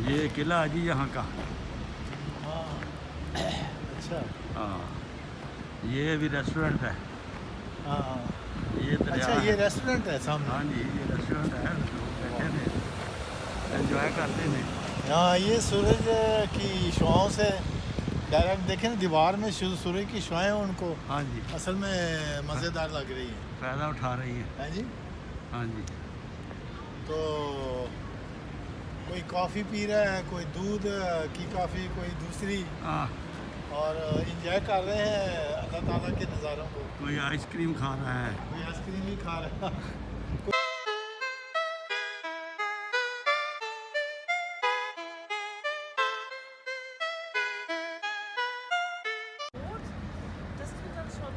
ये किला है जी यहाँ का। अच्छा। हाँ, ये भी रेस्टोरेंट है। हाँ, ये दरिया अच्छा, है। ये रेस्टोरेंट है सामने। हाँ जी, ये रेस्टोरेंट है, लोग बैठे थे, एंजॉय करते थे। हाँ, ये सूरज की शुआओं से डायरेक्ट देखें ना, दीवार में सूरज की शुआएं उनको हाँ जी, असल में मज़ेदार लग रही हैं। फ़ायदा उठा रही है। हैं जी। हाँ जी, तो कोई कॉफ़ी पी रहा है, कोई दूध की कॉफ़ी, कोई दूसरी, हाँ, और इंजॉय कर रहे हैं अल्लाह ताला के नज़ारों को। कोई आइसक्रीम खा रहा है। कोई आइसक्रीम ही खा रहा है।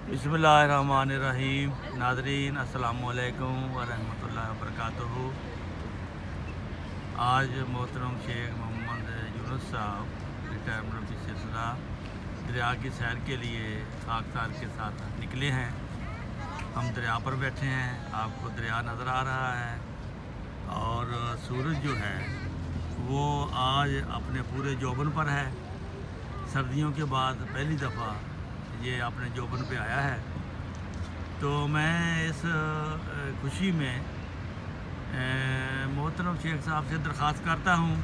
बिस्मिल्लाहिर्रहमानिर्रहीम। नाज़रीन अस्सलामुअलैकुम वरहमतुल्लाहि वबरकातुहू। आज मोहतरम शेख मोहम्मद यूनुस साहब रिटायरमेंट से शुदा दरिया की सैर के लिए खाकसार के साथ निकले हैं। हम दरिया पर बैठे हैं, आपको दरिया नज़र आ रहा है और सूरज जो है वो आज अपने पूरे जोबन पर है। सर्दियों के बाद पहली दफ़ा ये अपने जोबन पे आया है। तो मैं इस खुशी में मोहतरम शेख साहब से दरख्वास्त करता हूँ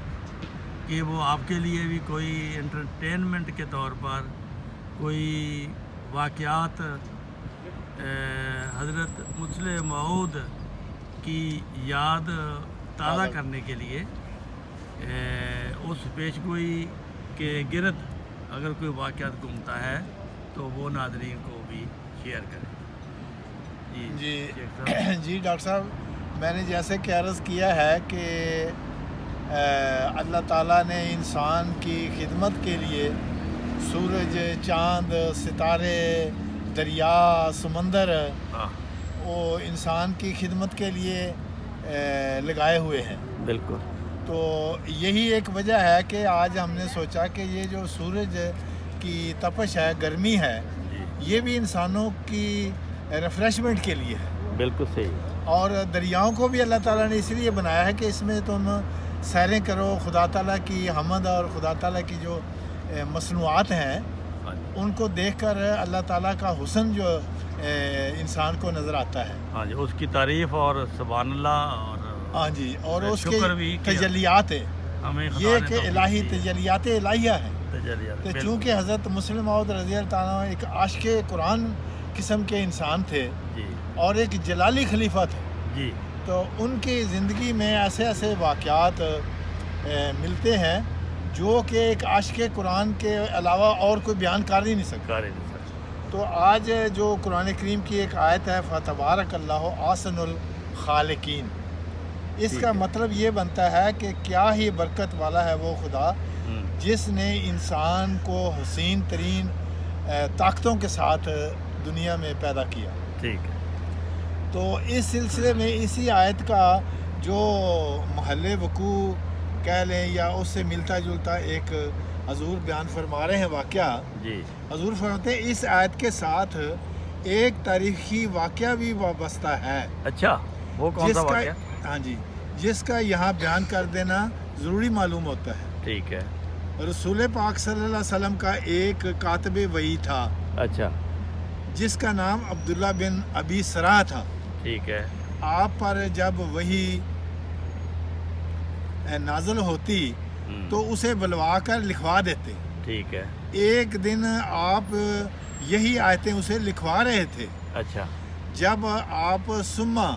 कि वो आपके लिए भी कोई एंटरटेनमेंट के तौर पर कोई वाक़यात हज़रत मुस्लिम मऊद की याद ताज़ा करने के लिए उस पेशगोई के गिरद अगर कोई वाक़यात घूमता है तो वो नाज़रीन को भी शेयर करें। जी शेख साहब। जी डॉक्टर साहब, मैंने जैसे कि अर्ज़ किया है कि अल्लाह ताला ने इंसान की खिदमत के लिए सूरज, चाँद, सितारे, दरिया, समंदर हाँ, वो इंसान की खिदमत के लिए लगाए हुए हैं। बिल्कुल। तो यही एक वजह है कि आज हमने सोचा कि ये जो सूरज की तपश है, गर्मी है, ये भी इंसानों की रिफ़्रेशमेंट के लिए है। बिल्कुल सही। और दरियाओं को भी अल्लाह ताला ने इसलिए बनाया है कि इसमें तुम सैरें करो, खुदा ताला की हमद और खुदा ताला की जो मसनूआत हैं उनको देखकर अल्लाह ताला का हुस्न जो इंसान को नज़र आता है। हाँ जी, उसकी तारीफ़ और सुभान अल्लाह और हाँ जी, और शुक्र उसके भी किया। तजलियात है हमें खुदा ये ने कि तौफीक इलाही दी है। तजलियात इलाहिया है। तजलियात, तो बिल्कुल। चूँकि हज़रत मुस्लिम मऊद रज़ी अल्लाह ताला अन्हु एक आशिक़े कुरान किस्म के इंसान थे जी और एक जलाली खलीफा थे, जी तो उनकी ज़िंदगी में ऐसे ऐसे वाक़यात मिलते हैं जो कि एक आशिक़े कुरान के अलावा और कोई बयान कर ही नहीं सकता। कारी नहीं सर। तो आज जो कुरान करीम की एक आयत है, फ़तबारकल्लाहु आसनुल खालिकीन, इसका ठीक है। मतलब ये बनता है कि क्या ही बरकत वाला है वो खुदा जिसने इंसान को हसीन तरीन ताकतों के साथ दुनिया में पैदा किया। ठीक है। तो इस सिलसिले में इसी आयत का जो महल्ले वकू कह लें या उससे मिलता जुलता एक हजूर बयान फरमा रहे हैं वाक़या। जी हजूर फरमाते हैं इस आयत के साथ एक तारीख़ी वाक़या भी वाबस्ता है, अच्छा, वो कौन सा वाक़या? हाँ जी, जिसका यहाँ बयान कर देना ज़रूरी मालूम होता है। ठीक है। रसूल पाक सल्लल्लाहु अलैहि वसल्लम का एक कातिब वही था अच्छा, जिसका नाम अब्दुल्ला बिन अबी सरा था। ठीक है। आप पर जब वही नाज़िल होती तो उसे बुलवा कर लिखवा देते। ठीक है। एक दिन आप यही आयतें उसे लिखवा रहे थे। अच्छा, जब आप सुम्मा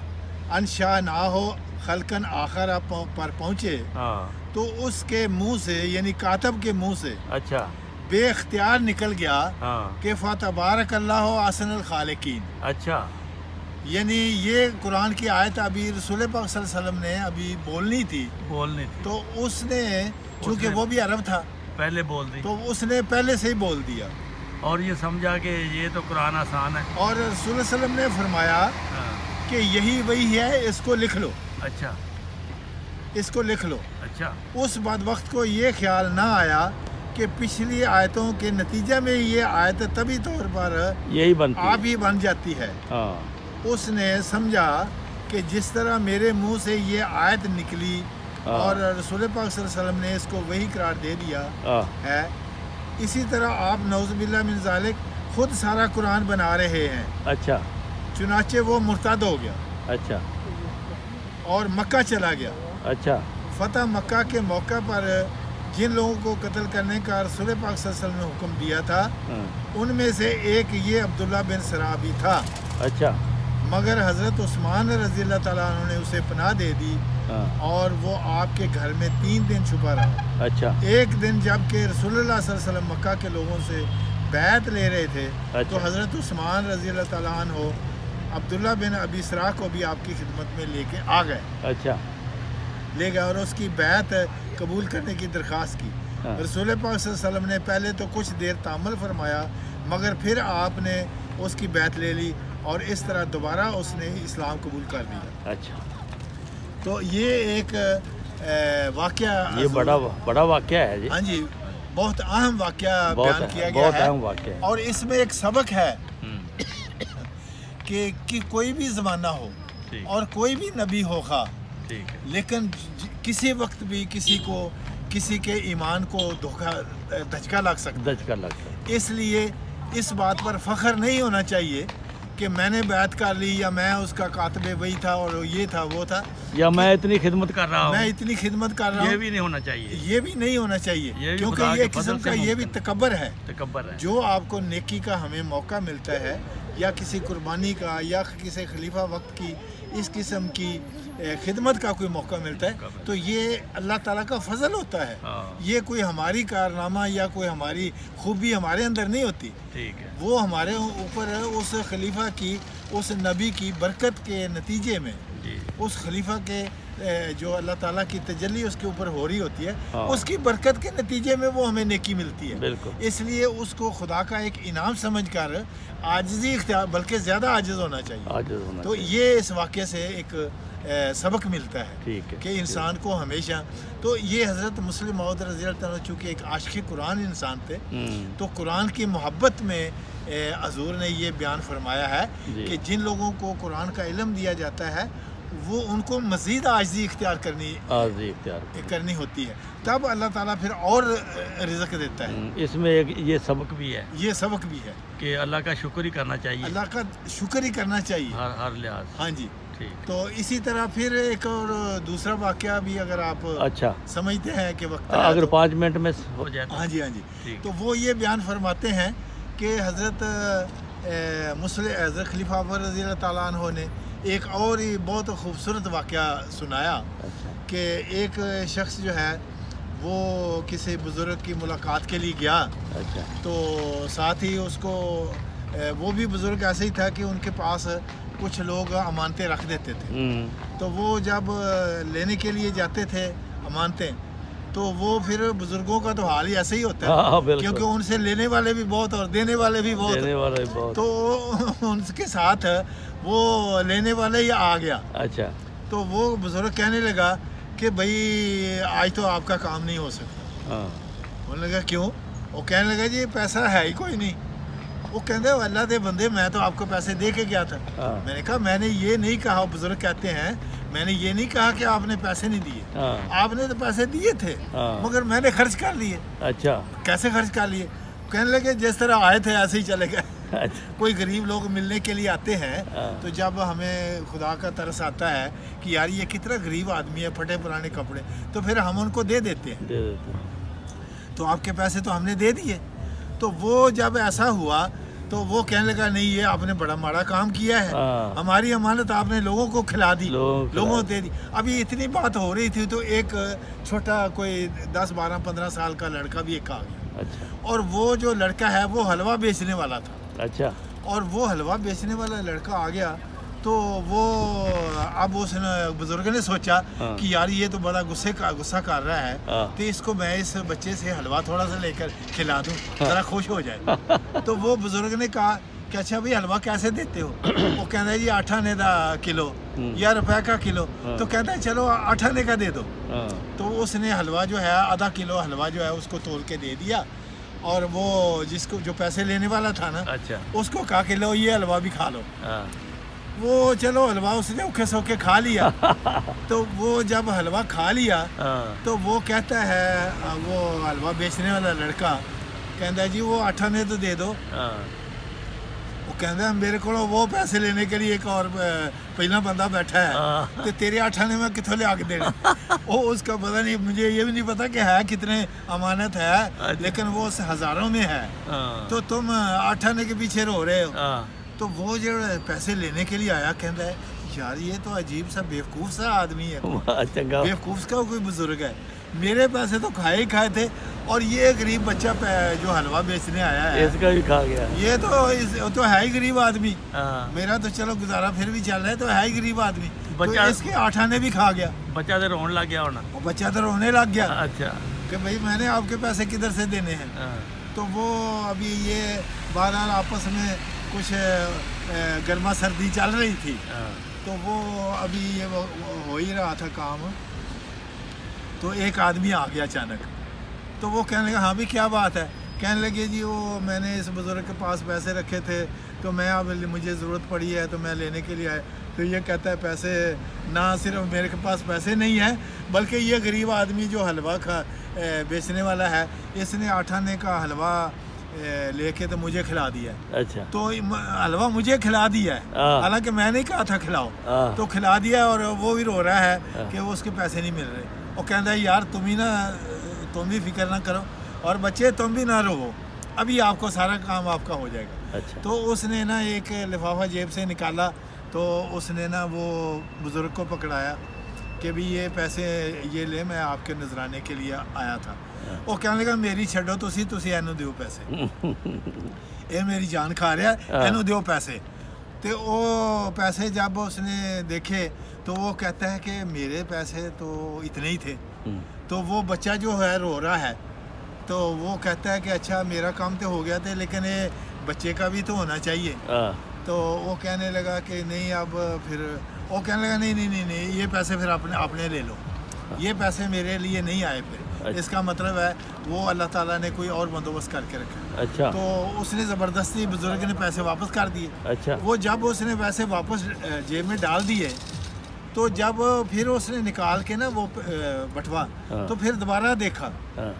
अनशा ना हो खलकन आखर आप पर पहुँचे हाँ, तो उसके मुंह से यानी कातब के मुंह से अच्छा, बेख्तियार निकल गया हाँ, कि फ़तबारकल्लाहु अहसनुल खालिकीन। अच्छा, यानी ये कुरान की आयत अभी रसूल पाक सल्लल्लाहु अलैहि वसल्लम ने अभी बोलनी थी, बोलनी थी, तो उसने चूँकि उसने- वो भी अरब था पहले बोल दी तो उसने पहले से ही बोल दिया और ये समझा कि ये तो कुरान आसान है। और रसूल सल्लल्लाहु अलैहि वसल्लम ने फरमाया हाँ, कि यही वही है, इसको लिख लो, अच्छा, इसको लिख लो। अच्छा, उस बाद वक्त को ये ख्याल ना आया कि पिछली आयतों के नतीजे में ये आयत तभी तौर पर यही बनती आप ही बन जाती है। हाँ, उसने समझा कि जिस तरह मेरे मुंह से ये आयत निकली اور رسول پاک صلی اللہ علیہ وسلم نے اس کو وہی قرار دے دیا ہے. اسی طرح آپ نعوذ باللہ من ذالک خود سارا قرآن بنا رہے ہیں. اچھا. چنانچہ وہ مرتد ہو گیا. اچھا. اور مکہ چلا گیا. اچھا. فتح مکہ کے موقع پر جن لوگوں کو قتل کرنے کا رسول پاک صلی اللہ علیہ وسلم نے حکم دیا تھا ان میں سے ایک یہ عبداللہ بن سرا بھی تھا. اچھا. مگر حضرت عثمان رضی اللہ تعالیٰ عنہ نے اسے پناہ دے دی اور وہ آپ کے گھر میں 3 دن چھپا رہا. اچھا. ایک دن جب کہ رسول اللہ صلی اللہ علیہ وسلم مکہ کے لوگوں سے بیعت لے رہے تھے تو حضرت عثمان رضی اللہ تعالیٰ عنہ عبداللہ بن ابی سرا کو بھی آپ کی خدمت میں لے کے آ گئے. اچھا. لے گئے اور اس کی بیعت قبول کرنے کی درخواست کی. رسول پاک صلی اللہ علیہ وسلم نے پہلے تو کچھ دیر تامل فرمایا مگر پھر آپ نے اس کی بیعت لے لی اور اس طرح دوبارہ اس نے اسلام قبول کر لیا. اچھا. تو یہ ایک واقعہ یہ بڑا واقعہ ہے جی. ہاں جی بہت اہم واقعہ بیان کیا گیا بہت اہم واقعہ ہے. اور اس میں ایک سبق ہے کہ کوئی بھی زمانہ ہو اور کوئی بھی نبی ہو خواہ لیکن کسی وقت بھی کسی کو کسی کے ایمان کو دھچکا لگ سکتا. اس لیے اس بات پر فخر نہیں ہونا چاہیے کہ میں نے بیعت کر لی یا میں اس کا کاتب وہی تھا اور یہ تھا وہ تھا یا میں اتنی خدمت کر رہا ہوں. میں اتنی خدمت کر رہا ہوں. یہ بھی نہیں ہونا چاہیے. یہ بھی نہیں ہونا چاہیے کیونکہ یہ قسم کا یہ بھی تکبر ہے. جو آپ کو نیکی کا ہمیں موقع ملتا ہے یا کسی قربانی کا یا کسی خلیفہ وقت کی اس قسم کی خدمت کا کوئی موقع ملتا ہے تو یہ اللہ تعالیٰ کا فضل ہوتا ہے. یہ کوئی ہماری کارنامہ یا کوئی ہماری خوبی ہمارے اندر نہیں ہوتی. وہ ہمارے اوپر اس خلیفہ کی اس نبی کی برکت کے نتیجے میں اس خلیفہ کے جو اللہ تعالیٰ کی تجلی اس کے اوپر ہو رہی ہوتی ہے اس کی برکت کے نتیجے میں وہ ہمیں نیکی ملتی ہے. اس لیے اس کو خدا کا ایک انعام سمجھ کر عاجزی اختیار بلکہ زیادہ عاجز ہونا چاہیے. تو یہ اس واقعے سے ایک سبق ملتا ہے کہ انسان کو ہمیشہ تو یہ حضرت مسلم موعود رضی اللہ عنہ چونکہ ایک عاشق قرآن انسان تھے تو قرآن کی محبت میں حضور نے یہ بیان فرمایا ہے کہ جن لوگوں کو قرآن کا علم دیا جاتا ہے وہ ان کو مزید عاجزی اختیار کرنی ہوتی ہے تب اللہ تعالیٰ پھر اور رزق دیتا ہے. اس میں ایک یہ سبق بھی ہے کہ اللہ کا شکر ہی کرنا چاہیے. اللہ کا شکر ہی کرنا چاہیے ہر لحاظ. ہاں جی. تو اسی طرح پھر ایک اور دوسرا واقعہ بھی اگر آپ سمجھتے ہیں کہ وقت اگر 5 منٹ میں ہو جائے. ہاں جی تو وہ یہ بیان فرماتے ہیں کہ حضرت حضرت خلیفہ عمر رضی اللہ تعالیٰ عنہ نے ایک اور ہی بہت خوبصورت واقعہ سنایا کہ ایک شخص جو ہے وہ کسی بزرگ کی ملاقات کے لیے گیا تو ساتھ ہی اس کو وہ بھی بزرگ ایسے ہی تھا کہ ان کے پاس کچھ لوگ امانتیں رکھ دیتے تھے تو وہ جب لینے کے لیے جاتے تھے امانتیں تو وہ پھر بزرگوں کا تو حال ہی ایسے ہی ہوتا ہے کیونکہ ان سے لینے والے بھی بہت اور دینے والے بھی بہت تو ان کے ساتھ وہ لینے والے ہی آ گیا. اچھا. تو وہ بزرگ کہنے لگا کہ بھائی آج تو آپ کا کام نہیں ہو سکتا. انہوں نے کہا کیوں؟ وہ کہنے لگا جی پیسہ ہے ہی کوئی نہیں. وہ کہتے ہیں اللہ دے بندے میں تو آپ کو پیسے دے کے گیا تھا. میں نے کہا میں نے یہ نہیں کہا. بزرگ کہتے ہیں میں نے یہ نہیں کہا کہ آپ نے پیسے نہیں دیے. آپ نے تو پیسے دیے تھے مگر میں نے خرچ کر لیے. اچھا. کیسے خرچ کر لیے؟ کہنے لگے جس طرح آئے تھے ایسے ہی چلے گئے. کوئی غریب لوگ ملنے کے لیے آتے ہیں تو جب ہمیں خدا کا ترس آتا ہے کہ یار یہ کتنا غریب آدمی ہے پھٹے پرانے کپڑے تو پھر ہم ان کو دے دیتے ہیں. تو آپ کے پیسے تو ہم نے دے دیے. تو وہ جب ایسا ہوا تو وہ کہنے لگا نہیں یہ آپ نے بڑا ماڑا کام کیا ہے. ہماری امانت آپ نے لوگوں کو کھلا دی لوگوں دے دی. ابھی اتنی بات ہو رہی تھی تو ایک چھوٹا کوئی 10 12 15 سال کا لڑکا بھی ایک آ گیا. اور وہ جو لڑکا ہے وہ حلوہ بیچنے والا تھا. اچھا. اور وہ حلوہ بیچنے والا لڑکا آ گیا تو وہ اب اس نے بزرگ نے سوچا کہ یار یہ تو بڑا غصہ کر رہا ہے تو اس کو میں اس بچے سے حلوہ تھوڑا سا لے کر کھلا دوں ذرا خوش ہو جائے. تو وہ بزرگ نے کہا کہ اچھا بھائی حلوہ کیسے دیتے ہو؟ وہ کہتا ہے جی 8 آنے کا کلو یا روپے کا کلو. تو کہتا ہے چلو 8 آنے کا دے دو. تو اس نے حلوہ جو ہے آدھا کلو حلوہ جو ہے اس کو تول کے دے دیا اور وہ جس کو جو پیسے لینے والا تھا نا اس کو کہا کہ لو یہ حلوہ بھی کھا لو. वो चलो हलवा उसने औखे सौखे खा लिया। तो वो जब हलवा खा लिया तो वो कहता है, वो हलवा बेचने वाला लड़का कहता जी वो 8 आने तो दे दो। वो कहता मेरे को वो पैसे लेने के लिए एक और पहला बंदा बैठा है, तो तेरे 8 आने में कितों ले आके देना। वो उसका पता नहीं, मुझे ये भी नहीं पता कि है कितने अमानत है, लेकिन वो हज़ारों में है। तो तुम 8 आने के पीछे रो रहे हो। तो वो जो पैसे लेने के लिए आया कहता है यार ये तो अजीब सा बेवकूफ़ सा आदमी है, बेवकूफ़ का कोई बुजुर्ग है। मेरे पैसे तो खाए ही खाए थे, और ये गरीब बच्चा जो हलवा बेचने आया है इसका भी खा गया। ये तो है ही गरीब आदमी। मेरा तो चलो गुजारा फिर भी चल रहा है, तो है ही गरीब आदमी। बच्चा तो इसके 8 आने भी खा गया। बच्चा तो रोने लग गया होना। बच्चा तो रोने लग गया। अच्छा कि भाई मैंने आपके पैसे किधर से देने हैं। तो वो अभी ये बहरहाल आपस में कुछ गर्मा सर्दी चल रही थी, तो वो अभी ये हो ही रहा था काम। तो एक आदमी आ गया अचानक, तो वो कहने लगा हाँ भी क्या बात है। कहने लगे जी वो मैंने इस बुज़ुर्ग के पास पैसे रखे थे, तो मैं अब मुझे ज़रूरत पड़ी है तो मैं लेने के लिए आया। तो ये कहता है पैसे ना सिर्फ मेरे के पास पैसे नहीं है, बल्कि ये गरीब आदमी जो हलवा बेचने वाला है, इसने 8 आने का हलवा लेके तो मुझे खिला दिया। अच्छा। तो हलवा मुझे खिला दिया है, हालांकि मैं नहीं कहा था खिलाओ, तो खिला दिया। और वो भी रो रहा है कि वो उसके पैसे नहीं मिल रहे। और कहता है यार तुम भी फिक्र ना करो, और बच्चे तुम भी ना रो, अभी आपको सारा काम आपका हो जाएगा। अच्छा। तो उसने ना एक लिफाफा जेब से निकाला, तो उसने ना वो बुज़ुर्ग को पकड़ाया कि भी ये पैसे ये ले, मैं आपके नजराने के लिए आया था। वो कहने लगा मेरी छड्डो तुसी एनू दियो पैसे, ये मेरी जान खा रहा है, एनू दियो पैसे। तो वो पैसे जब उसने देखे तो वो कहता है कि मेरे पैसे तो इतने ही थे। तो वो बच्चा जो है रो रहा है, तो वो कहता है कि अच्छा मेरा काम तो हो गया था, लेकिन ये बच्चे का भी तो होना चाहिए। तो वो कहने लगा कि नहीं, अब फिर वो कहने लगा नहीं ये पैसे फिर अपने ले लो, ये पैसे मेरे लिए नहीं आए फिर। अच्छा। इसका मतलब है वो अल्लाह ताला ने कोई और बंदोबस्त करके रखा। अच्छा। तो उसने ज़बरदस्ती बुजुर्ग ने पैसे वापस कर दिए। अच्छा। वो जब उसने पैसे वापस जेब में डाल दिए, तो जब फिर उसने निकाल के ना वो बटवा, तो फिर दोबारा देखा,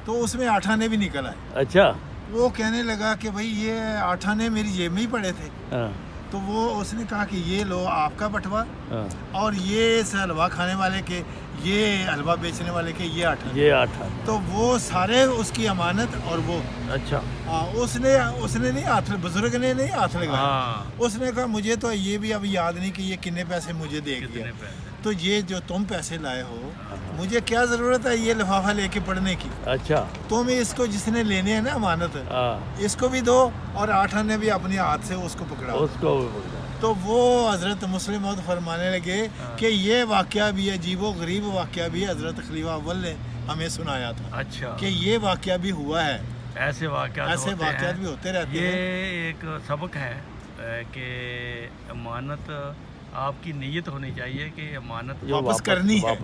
तो उसमें 8 आने भी निकल आए। अच्छा। वो कहने लगा कि भाई ये 8 आने मेरी जेब में ही पड़े थे। तो वो उसने कहा कि ये लो आपका बटवा, और ये इस हलवा खाने वाले के, ये हलवा बेचने वाले के ये 8 आने। ये 8 आने। तो वो सारे उसकी अमानत। और वो अच्छा। उसने नहीं हाथ, बुजुर्ग ने नहीं हाथ लगाया। उसने कहा मुझे तो ये भी अब याद नहीं कि ये कितने पैसे मुझे दे गया। तो ये जो तुम पैसे लाए हो, मुझे क्या ज़रूरत है ये लिफाफा लेके पढ़ने की। अच्छा। तुम इसको जिसने लेने हैं ना अमानत, इसको भी दो, और 8 आने भी अपने हाथ से उसको पकड़ाओ। तो वो हज़रत मुस्लिम मौद फरमाने लगे कि ये वाक़या भी अजीबो गरीब वाक़या भी हज़रत खलीफा अव्वल ने हमें सुनाया था। अच्छा। कि ये वाक़या भी हुआ है, ऐसे वाक़यात भी होते रहते हैं। ये एक सबक है कि अमानत आपकी नीयत होनी चाहिए कि अमानत वापस करनी है।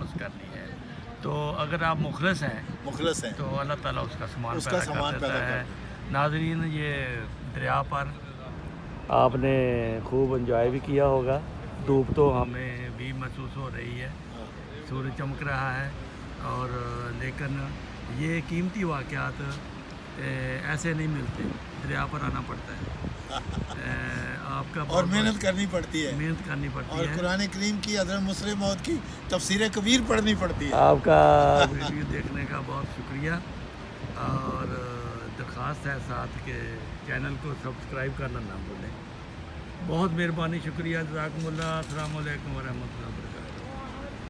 तो अगर आप मुखलस हैं तो अल्लाह ताला उसका सामान पैदा करता है। नाज़रीन, ये दरिया पर आपने खूब एंजॉय भी किया होगा। धूप तो हमें भी महसूस हो रही है, सूरज चमक रहा है, और लेकिन ये कीमती वाक़यात ऐसे नहीं मिलते, दरिया पर आना पड़ता है। आपका और मेहनत करनी पड़ती है, और कुरान करीम की हज़रत मुस्लिम मौद की तफसीर कबीर पढ़नी पड़ती है। आपका वीडियो देखने का बहुत शुक्रिया, और दरख्वास्त है साथ के चैनल को सब्सक्राइब करना ना भूलें। बहुत मेहरबानी, शुक्रिया, जज़ाकुमुल्लाह, अस्सलामु अलैकुम व रहमतुल्लाहि व बरकातहू।